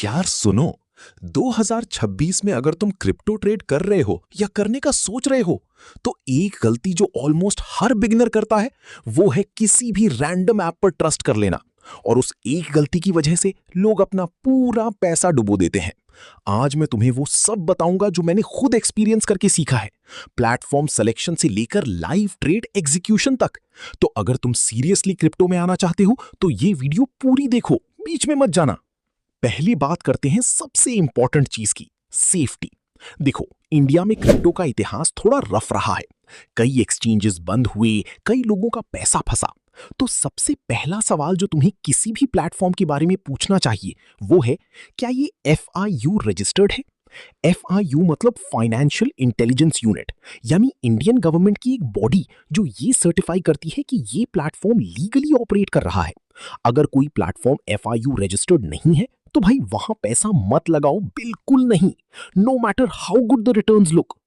यार सुनो, 2026 में अगर तुम क्रिप्टो ट्रेड कर रहे हो या करने का सोच रहे हो, तो एक गलती जो ऑलमोस्ट हर बिगिनर करता है, वो है किसी भी रैंडम ऐप पर ट्रस्ट कर लेना। और उस एक गलती की वजह से लोग अपना पूरा पैसा डुबो देते हैं। आज मैं तुम्हें वो सब बताऊंगा जो मैंने खुद एक्सपीरियंस करके सीखा है, प्लेटफॉर्म सिलेक्शन से लेकर लाइव ट्रेड एग्जीक्यूशन तक। तो अगर तुम सीरियसली क्रिप्टो में आना चाहते हो, तो ये वीडियो पूरी देखो, बीच में मत जाना। पहली बात करते हैं सबसे इंपॉर्टेंट चीज की, सेफ्टी। देखो, इंडिया में क्रिप्टो का इतिहास थोड़ा रफ रहा है। कई एक्सचेंजेस बंद हुए, कई लोगों का पैसा फंसा। तो सबसे पहला सवाल जो तुम्हें किसी भी प्लेटफॉर्म के बारे में पूछना चाहिए, वो है, क्या ये FIU रजिस्टर्ड है? FIU मतलब फाइनेंशियल इंटेलिजेंस यूनिट, यानी इंडियन गवर्नमेंट की एक बॉडी जो ये सर्टिफाई करती है कि ये प्लेटफॉर्म लीगली ऑपरेट कर रहा है। अगर कोई प्लेटफॉर्म FIU रजिस्टर्ड नहीं है, तो भाई वहां पैसा मत लगाओ, बिल्कुल नहीं, no matter how good the returns look.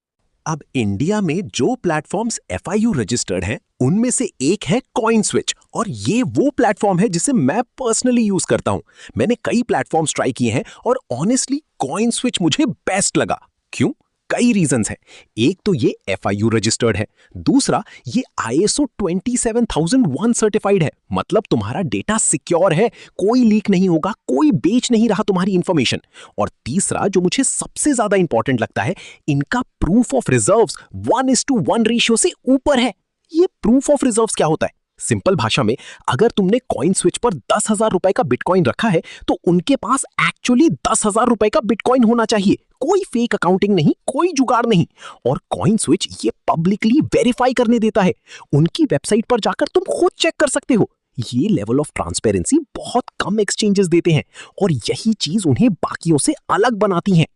अब इंडिया में जो प्लेटफॉर्म्स FIU रजिस्टर्ड हैं, उनमें से एक है कॉइन स्विच, और ये वो प्लेटफॉर्म है जिसे मैं पर्सनली यूज करता हूं। मैंने कई प्लेटफॉर्म्स ट्राई किए हैं और ऑनेस्टली कॉइन स्विच मुझे बेस्ट लगा। क्यों? कई रीजंस हैं। एक तो ये FIU रजिस्टर्ड है, दूसरा ये ISO 27001 सर्टिफाइड है, मतलब तुम्हारा डेटा सिक्योर है, कोई लीक नहीं होगा, कोई बेच नहीं रहा तुम्हारी इंफॉर्मेशन। और तीसरा जो मुझे सबसे ज्यादा इंपॉर्टेंट लगता है, इनका प्रूफ ऑफ रिजर्व्स 1:1 रेशियो से ऊपर है। ये प्रूफ ऑफ रिजर्व्स क्या होता है? सिंपल भाषा में, अगर तुमने कॉइन स्विच पर 10,000 रुपए का बिटकॉइन रखा है, तो उनके पास एक्चुअली 10,000 रुपए का बिटकॉइन होना चाहिए। कोई फेक अकाउंटिंग नहीं, कोई जुगाड़ नहीं। और कॉइन स्विच ये पब्लिकली वेरीफाई करने देता है। उनकी वेबसाइट पर जाकर तुम खुद चेक कर सकते हो। ये लेवल ऑफ ट्रांसपेरेंसी बहुत कम एक्सचेंजेस देते हैं, और यही चीज उन्हें बाकियों से अलग बनाती है।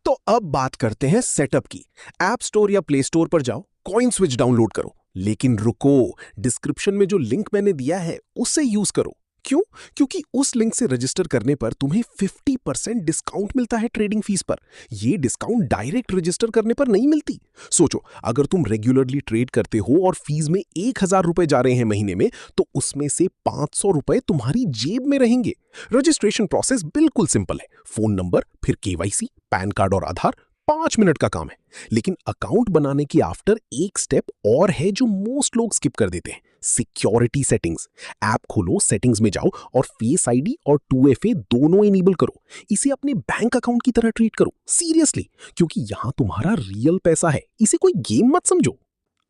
तो अब बात करते हैं सेटअप की। ऐप स्टोर या प्ले स्टोर पर जाओ, कॉइन स्विच डाउनलोड करो। लेकिन रुको, डिस्क्रिप्शन में जो लिंक मैंने दिया है उसे यूज करो। क्यों? क्योंकि उस लिंक से रजिस्टर करने पर तुम्हें 50% डिस्काउंट मिलता है ट्रेडिंग फीस पर। यह डिस्काउंट डायरेक्ट रजिस्टर करने पर नहीं मिलती। सोचो, अगर तुम रेगुलरली ट्रेड करते हो और फीस में 1,000 रुपए जा रहे हैं महीने में, तो उसमें से 500 रुपए तुम्हारी जेब में रहेंगे। रजिस्ट्रेशन प्रोसेस बिल्कुल सिंपल है। फोन नंबर, फिर KYC, पैन कार्ड और आधार, 5 मिनट का काम है। लेकिन अकाउंट बनाने के आफ्टर एक स्टेप और है जो मोस्ट लोग स्किप कर देते हैं, सिक्योरिटी सेटिंग्स। ऐप खोलो, सेटिंग्स में जाओ और फेस आईडी और 2FA दोनों इनेबल करो। इसे अपने बैंक अकाउंट की तरह ट्रीट करो, सीरियसली, क्योंकि यहां तुम्हारा रियल पैसा है। इसे कोई गेम मत समझो।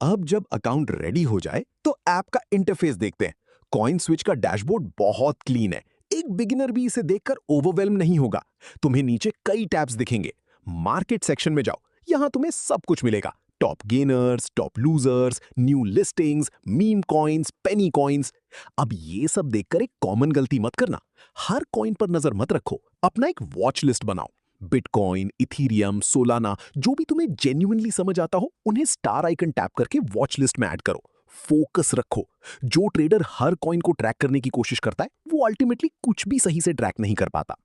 अब जब अकाउंट रेडी हो जाए, तो ऐप का इंटरफेस देखते हैं। कॉइन स्विच का डैशबोर्ड बहुत क्लीन है। एक बिगिनर भी इसे देखकर ओवरवेल्म नहीं होगा। तुम्हें नीचे कई टैब्स दिखेंगे। मार्केट सेक्शन में जाओ, यहां तुम्हें सब कुछ मिलेगा। Top gainers, top losers, new listings, meme coins, penny coins. अब ये सब देखकर एक कॉमन गलती मत करना। हर कॉइन पर नजर मत रखो, अपना एक वॉच लिस्ट बनाओ। बिटकॉइन, इथीरियम, सोलाना, जो भी तुम्हें जेन्युइनली समझ आता हो, उन्हें स्टार आइकन टैप करके वॉच लिस्ट में ऐड करो। फोकस रखो। जो ट्रेडर हर कॉइन को ट्रैक करने की कोशिश करता है, वो अल्टीमेटली कुछ भी सही से ट्रैक नहीं कर पाता।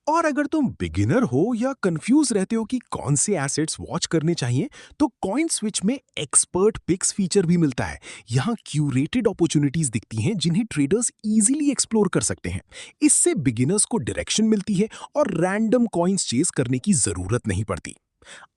और अगर तुम बिगिनर हो या कंफ्यूज रहते हो कि कौन से एसेट्स वॉच करने चाहिए, तो कॉइन स्विच में एक्सपर्ट पिक्स फीचर भी मिलता है। यहाँ क्यूरेटेड अपॉर्चुनिटीज दिखती हैं जिन्हें ट्रेडर्स इजीली एक्सप्लोर कर सकते हैं। इससे बिगिनर्स को डायरेक्शन मिलती है और रैंडम कॉइन्स चेस करने की जरूरत नहीं पड़ती।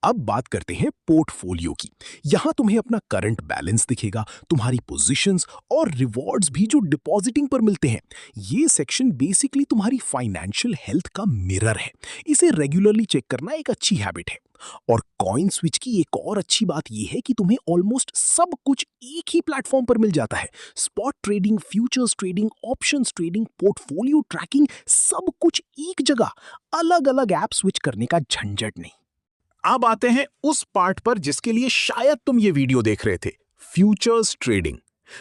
अब बात करते हैं पोर्टफोलियो की। यहां तुम्हें अपना करंट बैलेंस दिखेगा, तुम्हारी पोजीशंस और रिवॉर्ड्स भी जो डिपॉजिटिंग पर मिलते हैं। ये सेक्शन बेसिकली तुम्हारी फाइनेंशियल हेल्थ का मिरर है। इसे रेगुलरली चेक करना एक अच्छी हैबिट है। और कॉइन स्विच की एक और अच्छी बात यह है कि तुम्हें ऑलमोस्ट सब कुछ एक ही प्लेटफॉर्म पर मिल जाता है। Spot trading, futures trading, options trading, portfolio tracking, सब कुछ एक जगह। अलग अलग ऐप स्विच करने का झंझट नहीं। अब आते हैं उस पार्ट पर जिसके लिए शायद तुम ये वीडियो देख रहे थे, फ्यूचर्स ट्रेडिंग।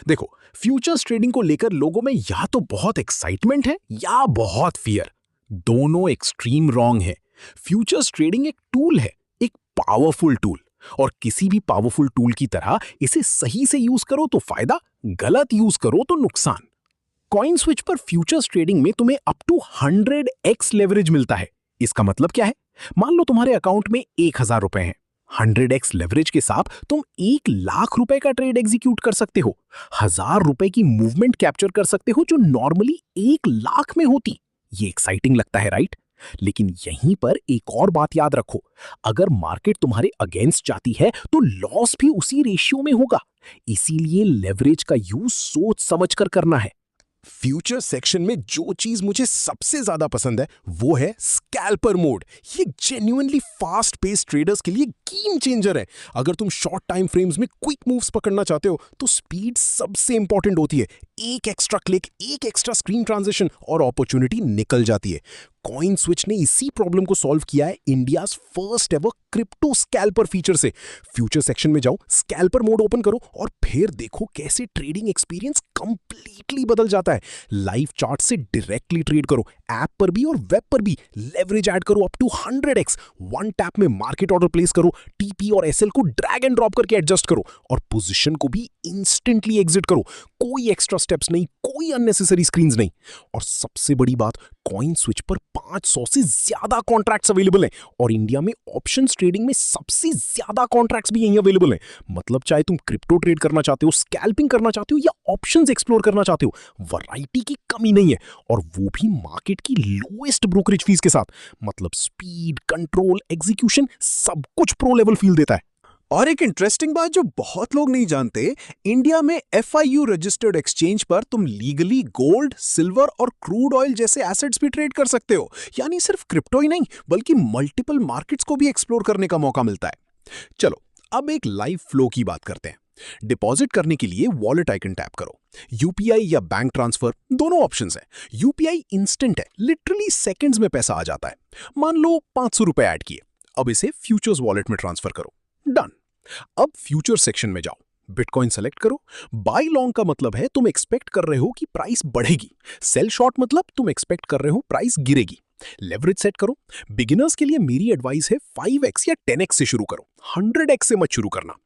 देखो, फ्यूचर्स ट्रेडिंग को लेकर लोगों में या तो बहुत एक्साइटमेंट है या बहुत फियर। दोनों एक्सट्रीम रॉन्ग है। फ्यूचर्स ट्रेडिंग एक टूल है, एक पावरफुल टूल, और किसी भी पावरफुल टूल की तरह इसे सही से यूज करो तो फायदा, गलत यूज करो तो नुकसान। कॉइन स्विच पर फ्यूचर्स ट्रेडिंग में तुम्हें अप टू 100x लेवरेज मिलता है। इसका मतलब क्या है? मान लो तुम्हारे अकाउंट में 1,000 रुपए हैं। 100x लेवरेज के साथ तुम 1,00,000 रुपए का ट्रेड एग्जीक्यूट कर सकते हो। 1,000 रुपए की मूवमेंट कैप्चर कर सकते हो जो नॉर्मली 1,00,000 में होती। ये एक्साइटिंग लगता है, राइट? लेकिन यहीं पर एक और बात याद रखो, अगर मार्केट तुम्हारे अगेंस्ट जाती है तो लॉस भी उसी रेशियो में होगा। इसीलिए लेवरेज का यूज सोच समझकर करना है। फ्यूचर सेक्शन में जो चीज मुझे सबसे ज्यादा पसंद है वो है स्कैल्पर मोड। ये जेन्युइनली फास्ट पेस ट्रेडर्स के लिए गेम चेंजर है। अगर तुम शॉर्ट टाइम फ्रेम्स में क्विक मूव्स पकड़ना चाहते हो तो स्पीड सबसे इंपॉर्टेंट होती है। एक एक्स्ट्रा क्लिक, एक एक्स्ट्रा स्क्रीन ट्रांजिशन और अपॉर्चुनिटी निकल जाती है। कॉइन स्विच ने इसी प्रॉब्लम को सॉल्व किया है India's first ever crypto scalper feature से। फ्यूचर सेक्शन में जाओ, स्कैल्पर मोड ओपन करो और फिर देखो कैसे ट्रेडिंग एक्सपीरियंस कंप्लीटली बदल जाता है। लाइव चार्ट से डायरेक्टली ट्रेड करो, ऐप पर भी और वेब पर भी। लेवरेज ऐड करो up to 100x। One tap में मार्केट ऑर्डर प्लेस करो, टीपी और एसएल को ड्रैग एंड ड्रॉप करके एडजस्ट करो और पोजीशन को भी इंस्टेंटली एग्जिट करो। कोई एक्स्ट्रा स्टेप्स नहीं, कोई अननेसेसरी स्क्रीन्स नहीं। और सबसे बड़ी बात, कॉइन स्विच पर 500 से ज्यादा कॉन्ट्रैक्ट्स अवेलेबल हैं और इंडिया में ऑप्शंस ट्रेडिंग में सबसे ज्यादा कॉन्ट्रैक्ट्स भी यहीं अवेलेबल हैं। मतलब चाहे तुम क्रिप्टो ट्रेड करना चाहते हो, स्कैल्पिंग करना चाहते हो या ऑप्शंस एक्सप्लोर करना चाहते हो, वैरायटी की कमी नहीं है। और वो भी मार्केट की लोएस्ट ब्रोकरेज फीस के साथ। मतलब स्पीड, कंट्रोल, एग्जीक्यूशन सब कुछ प्रो लेवल फील देता है। और एक इंटरेस्टिंग बात जो बहुत लोग नहीं जानते, इंडिया में FIU रजिस्टर्ड एक्सचेंज पर तुम लीगली गोल्ड, सिल्वर और क्रूड ऑयल जैसे एसेट्स भी ट्रेड कर सकते हो। यानी सिर्फ क्रिप्टो ही नहीं बल्कि मल्टीपल मार्केट्स को भी एक्सप्लोर करने का मौका मिलता है। चलो अब एक लाइव फ्लो की बात करते हैं। डिपॉजिट करने के लिए वॉलेट आइकन टैप करो। UPI या बैंक ट्रांसफर दोनों ऑप्शंस हैं। UPI इंस्टेंट है, लिटरली सेकंड्स में पैसा आ जाता है। मान लो 500 रुपए ऐड किए, अब इसे फ्यूचर्स वॉलेट में ट्रांसफर करो। डन। अब फ्यूचर सेक्शन में जाओ, बिटकॉइन सेलेक्ट करो। बाय लॉन्ग का मतलब है तुम एक्सपेक्ट कर रहे हो कि प्राइस बढ़ेगी। सेल शॉर्ट मतलब तुम एक्सपेक्ट कर रहे हो प्राइस गिरेगी। लेवरेज सेट करो। बिगिनर्स के लिए मेरी एडवाइस है 5x या 10x से शुरू करो, 100x से मत शुरू करना।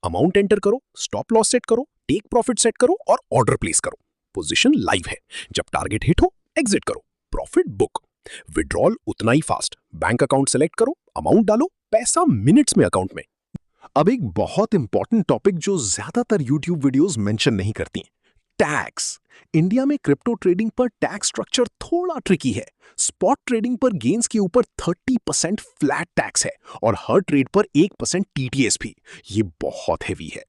अमाउंट एंटर करो, स्टॉप लॉस सेट करो, टेक प्रॉफिट सेट करो और ऑर्डर प्लेस करो। पोजीशन लाइव है, जब टारगेट हिट हो एग्जिट करो, प्रॉफिट बुक। विड्रॉल उतना ही फास्ट। बैंक अकाउंट सेलेक्ट करो, अमाउंट डालो, पैसा मिनट्स में अकाउंट में। अब एक बहुत इंपॉर्टेंट टॉपिक जो ज्यादातर YouTube वीडियोस मेंशन नहीं करती, टैक्स। इंडिया में क्रिप्टो ट्रेडिंग पर टैक्स स्ट्रक्चर थोड़ा ट्रिकी है। स्पॉट ट्रेडिंग पर गेन्स के ऊपर 30% फ्लैट टैक्स है और हर ट्रेड पर 1% TTS भी। ये बहुत हैवी है।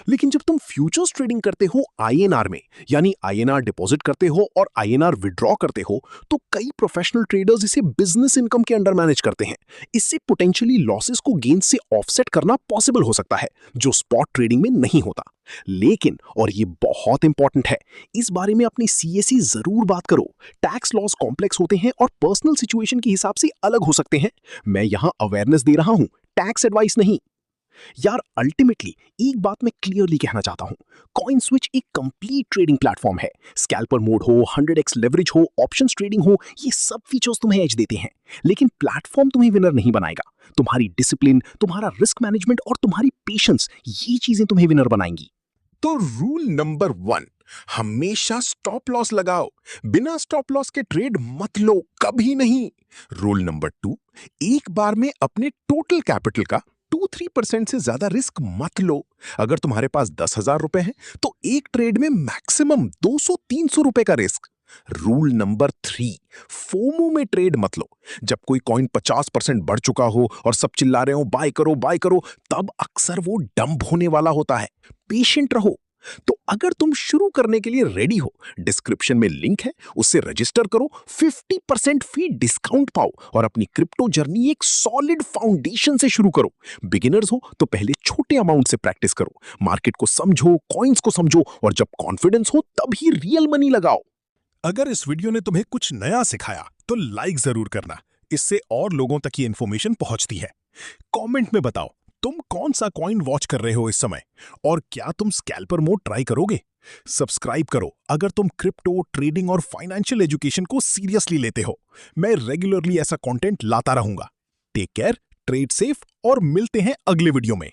लेकिन जब तुम फ्यूचर्स ट्रेडिंग करते हो INR में, यानी INR डिपॉजिट करते हो और INR विड्रॉ करते हो, तो कई प्रोफेशनल ट्रेडर्स इसे बिजनेस इनकम के अंडर मैनेज करते हैं। इससे पोटेंशियली लॉसेस को गेन से ऑफसेट करना पॉसिबल हो सकता है, जो स्पॉट ट्रेडिंग में नहीं होता। लेकिन, और ये बहुत इंपॉर्टेंट है, इस बारे में अपनी CAC जरूर बात करो। टैक्स लॉस कॉम्प्लेक्स होते हैं और पर्सनल सिचुएशन के हिसाब से अलग हो सकते हैं। मैं यहां अवेयरनेस दे रहा हूं, टैक्स एडवाइस नहीं। यार अल्टीमेटली एक बात मैं क्लियरली कहना चाहता हूं, कॉइन स्विच एक कंप्लीट ट्रेडिंग प्लेटफॉर्म है। स्कैल्पर मोड हो, 100x लेवरेज हो, ऑप्शंस ट्रेडिंग हो, ये सब फीचर्स तुम्हें एज देते हैं। लेकिन प्लेटफॉर्म तुम्हें विनर नहीं बनाएगा। तुम्हारी डिसिप्लिन, तुम्हारा रिस्क मैनेजमेंट और तुम्हारी पेशेंस, ये चीजें तुम्हें विनर बनाएंगी। तो रूल नंबर 1, हमेशा स्टॉप लॉस लगाओ। बिना स्टॉप लॉस के ट्रेड मत लो, कभी नहीं। रूल नंबर 2, एक बार में अपने टोटल कैपिटल का 2-3% से ज्यादा रिस्क मत लो। अगर तुम्हारे पास 10,000 रुपए हैं तो एक ट्रेड में मैक्सिमम 200-300 रुपए का रिस्क। रूल नंबर 3, फोमो में ट्रेड मत लो। जब कोई कॉइन 50% बढ़ चुका हो और सब चिल्ला रहे हो बाय करो, तब अक्सर वो डंप होने वाला होता है। पेशेंट रहो। तो अगर तुम शुरू करने के लिए रेडी हो, डिस्क्रिप्शन में लिंक है, उससे रजिस्टर करो, 50% फी डिस्काउंट पाओ और अपनी क्रिप्टो जर्नी एक सॉलिड फाउंडेशन से शुरू करो। बिगिनर्स हो तो पहले छोटे अमाउंट से प्रैक्टिस करो, मार्केट को समझो, कॉइन्स को समझो और जब कॉन्फिडेंस हो तब ही रियल मनी लगाओ। अगर इस वीडियो ने तुम्हें कुछ नया सिखाया तो लाइक जरूर करना, इससे और लोगों तक ये इन्फॉर्मेशन पहुंचती है। कमेंट में बताओ तुम कौन सा कॉइन वॉच कर रहे हो इस समय और क्या तुम स्कैल्पर मोड ट्राई करोगे। सब्सक्राइब करो अगर तुम क्रिप्टो, ट्रेडिंग और फाइनेंशियल एजुकेशन को सीरियसली लेते हो। मैं रेगुलरली ऐसा कंटेंट लाता रहूंगा। टेक केयर, ट्रेड सेफ और मिलते हैं अगले वीडियो में।